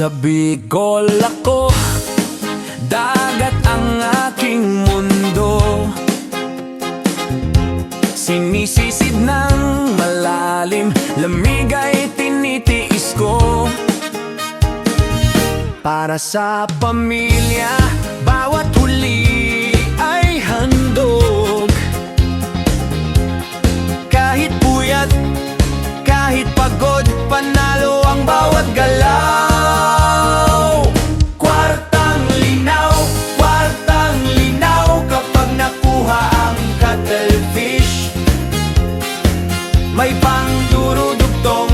Sa Bicol ako, dagat ang aking mundo. Sinisisid ng malalim, lamig ay tinitiis ko. Para sa pamilya, bawat huli ay handog. Kahit puyat, kahit pagod, panalo ang bawat galaw. Kwartang linaw kapag nakuha ang cuttlefish. May pangdurudugtong,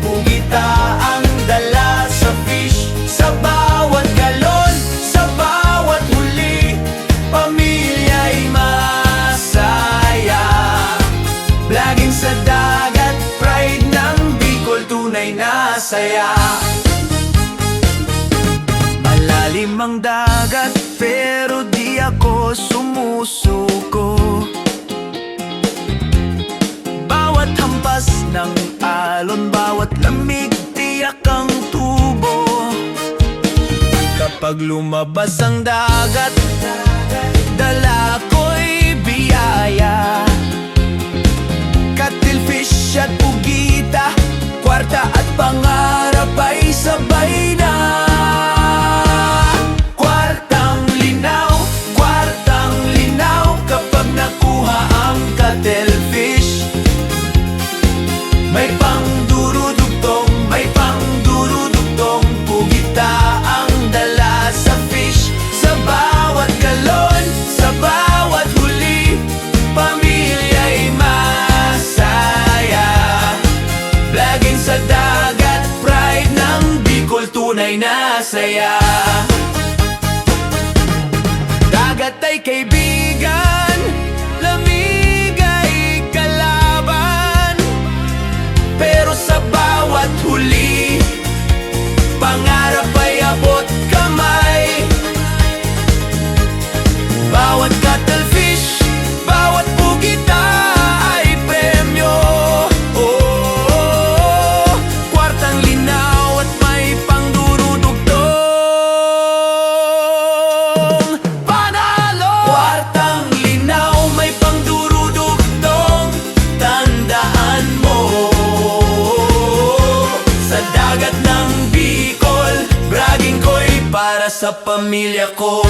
pugita ang dala sa fish. Sa bawat galon, sa bawat huli, pamilya'y masaya. Vlogging sa dagat, pride ng Bicol, tunay na saya. Malalim ang dagat, pero di ako sumusuko. Bawat hampas ng alon, bawat lamig, tiyak ang tubo. Kapag lumabas ang dagat, dala ko'y biyaya. Cuttlefish at pugita, kwarta at pangarap ay sabay na. Kwartang linaw kapag nakuha ang cuttlefish. May pangdurudugtong, pugita ang dala sa fish. Sa bawat galon, sa bawat huli, pamilya'y masaya. Vlogging sa dagat, pride ng Bicol, tunay na saya. Dagat ay kaibigan, lamig ay kalaban. Pero sa bawat huli, pangarap ay abot kamay. Bawat cuttlefish, bawat pugita ay premyo. Kwartang linaw at may pangdurudugtong. Panalo! Kwartang linaw, may pangdurudugtong. Tandaan mo, sa dagat ng Bicol, bragging ko'y para sa pamilya ko.